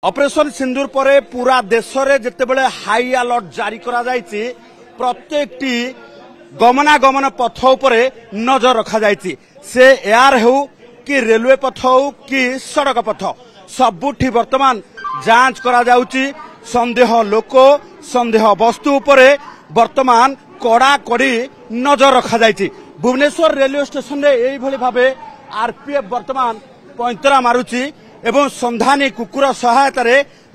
Operation सिंदूर पर पूरा देश में जितेबाला हाई अलर्ट जारी करा जायछि प्रत्येक गमनागमन पथ उपर नजर रखा जायछि से एयर हो कि रेलवे पथ हो कि सड़क पथ सबुठी वर्तमान जांच करा जाउछि। संदेह लोक संदेह वस्तु उपर वर्तमान कड़ा कड़ी नजर रखा जायछि। भुवनेश्वर रेलवे स्टेशन रे एई भली भाबे आरपीएफ वर्तमान पैंतरा मारुछि एवं संधानी कुकुर सहायता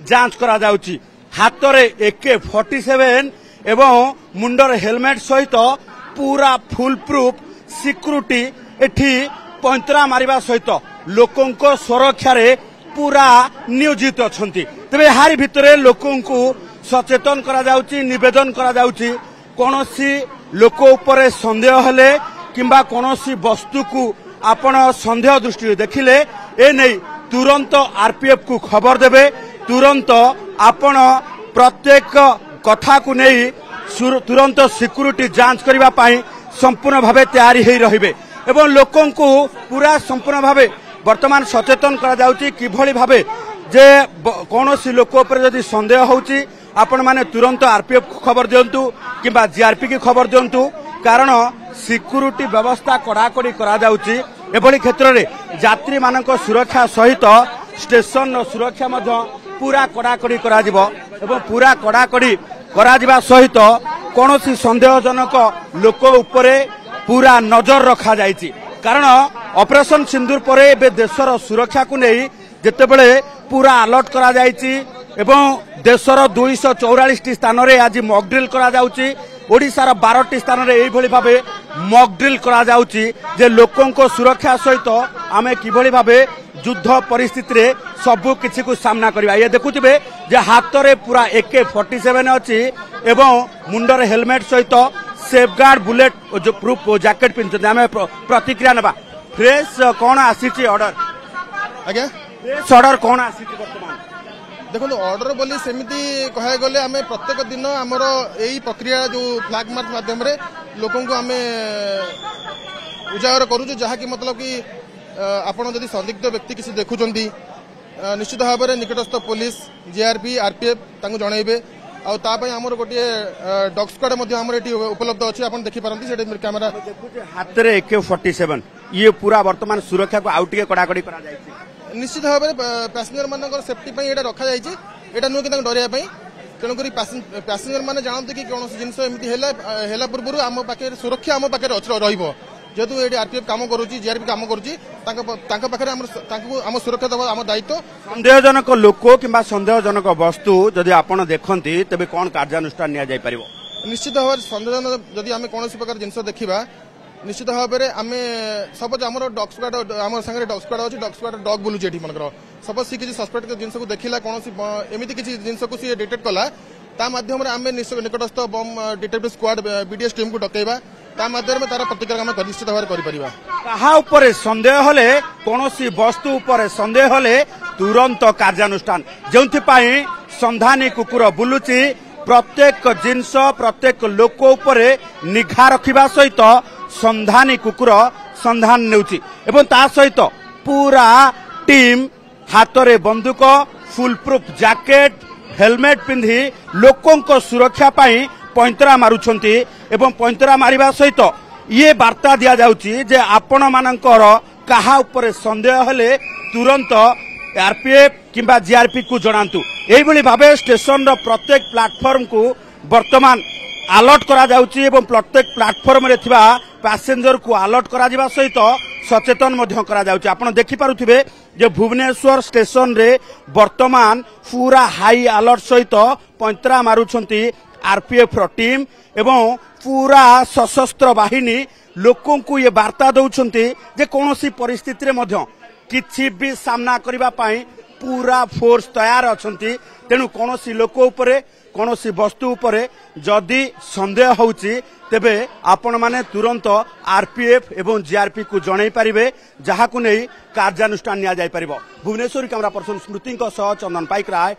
जांच करा जाउछि। हाथ में AK-47 एवं मुंडर हेलमेट सहित पूरा फुल प्रूफ सिक्यूरिटी एठी पैंतरा मारिबा सहित लोकों सुरक्षा रे पूरा नियोजित अछंती। तबे हारी भितरे लोकों सचेतन करा जाउछि, निवेदन करा जाउछि कोनोसी लोक उपरे संदेह हेले किंबा कोनोसी वस्तु को आपण संदेह दृष्टि देखिले ए नहीं तुरंत आरपीएफ को खबर देबे। तुरंत आपण प्रत्येक कथा को नहीं तुरंत सिक्यूरिटी जांच करबा पाई संपूर्ण भावे तैयारी हेई रहिबे एवं लोकों को पूरा संपूर्ण भावे वर्तमान सचेतन करा जाउछि किभली भावे जे कोनोसी लोक ऊपर जदि संदेह होउछि आपण माने तुरंत आरपीएफ को खबर दियंतु किंबा जीआरपी की खबर दियंतु कारण सिक्यूरिटी व्यवस्था कड़ाकड़ी करा जाउछि। एभली क्षेत्र में यात्री मानक सुरक्षा सहित स्टेशन सुरक्षा मध्य पूरा कड़ाकड़ी करा जिवो एवं पूरा कड़ाकड़ी करा जिबा सहित कोनोसी संदेहजनक लोक उपरे पूरा नजर रखा जायछि। कारण ऑपरेशन सिंदूर पर एबे देशर सुरक्षा को नहीं जेतेबेले पूरा अलर्ट करा जायछि एवं देशर 244 स्थान रे आज मॉक ड्रिल करा जाउछि। ओडिशार 12 स्थान रे एई भली भाबे मॉक ड्रिल करा जाउछि जे लोकों को सुरक्षा सहित आमे किभली भाबे युद्ध परिस्थिति रे सबु किछि को सामना करबा। ये देखुथिबे जे हाथ रे पूरा AK-47 अछि एवं मुंडर हेलमेट सहित सेफगार्ड बुलेट जो प्रूफ जैकेट पिनछन। आमे प्रतिक्रिया नबा फ्रेश कोन आसीछि ऑर्डर आज्ञा फ्रेश ऑर्डर कोन आसीछि वर्तमान देखो ऑर्डर बोली सेमिति कह गले आम प्रत्येक दिन आमर यही प्रक्रिया जो फ्लैग मार्च माध्यम रे लोकों को आम उजागर करूँ जहाँ कि मतलब कि आपण जदि संदिग्ध व्यक्ति किसी देखुं निश्चित भाव में निकटस्थ पुलिस जीआरपी आरपीएफ जनइबे आमर गोटे डॉग स्क्वाड उपलब्ध अच्छी आप देखिपारती कैमेरा हाथ में AK-47 ये पूरा वर्तमान सुरक्षा को आउ टे कड़ाकड़ी करा जायछि। निश्चित भाव में पैसेंजर मान सेफ्टी रखा जाए नुह कि डरिया तेणुक पैसेंजर मैंने जानते कि कौन जिन एमती पूर्व आम पाखे सुरक्षा आम पाखे जेहेतु ये आरपीएफ काम करुच्ची जीआरपी काम करुच्ची आम सुरक्षा दबा आम दायित्व। संदेहजनक लोक किंबा संदेहजनक वस्तु जदि आपण देखती तेबे कौन कार्यानुष्ठान निया जाय परिबो। निश्चित भाव संदेहजनक जदि आम कौन प्रकार जिन देखा निश्चित भाव में आम सपोज आम डॉग स्क्वाड आम सागर डॉग स्क्वाड अच्छी डॉग स्क्वाड डॉग बुलूची मनकर सपोज सी किसी सस्पेक्ट जिन को देखला कौन एमती किसी जिन को सी डिटेक्ट कला ता माध्यम आम निकटस्थ बम डिटेक्टिव स्क्वाड बीडीएस टीम को डकैबा ता माध्यम तार प्रतिक्रिया आम निश्चित भाव करिपरिबा। कहा ऊपर संदेह हेले कोनोसी वस्तु ऊपर संदेह हेले तुरंत कार्यानुष्ठान जोंथि पाई संधानी कुकुर बुलुची प्रत्येक जिनस प्रत्येक लोक ऊपर निघा रखिबा सहित संधानी कुकुर संधान नेउची एवं ता सहित पूरा टीम हाथ रे बंदूक फुल प्रूफ जैकेट हेलमेट पिंधि लोकों को सुरक्षा पाई पैंतरा मारुछंती एवं पैंतरा मारिबा सहित ये वार्ता दिया जाउची जे आपण मानकर कहा ऊपर संदेह हेले तुरंत आरपीएफ किंबा जीआरपी को जणांतु। एई भली भाबे स्टेशन रो प्रत्येक प्लेटफॉर्म को वर्तमान अलर्ट करा जाउची एवं प्रत्येक प्लेटफॉर्म रे थिबा पैसेंजर को अलर्ट करा जिबा सहित सचेतन मध्य करा जाउची। आपण देखि पारुथिबे जे भुवनेश्वर स्टेशन रे वर्तमान पूरा हाई अलर्ट सहित पैंतरा मारुछंती आरपीएफ रो टीम एवं पूरा सशस्त्र बाहिनी लोकों को ये वार्ता दउछंती जे कोनोसी परिस्थिति रे मध्य किछि भी सामना करिबा पाई पूरा फोर्स तैयार अछंती। तेणु कोनोसी लोक उपरे कोनोसी वस्तु उपरे जदि संदेह होउची तेबे आपण माने तुरंत आरपीएफ एवं जीआरपी को जणाई पारिबे जहा को नै कार्यानुष्ठान निया जाय परिबो। भुवनेश्वर कैमरा पर्सन स्मृति सह चंदन पाइक राय।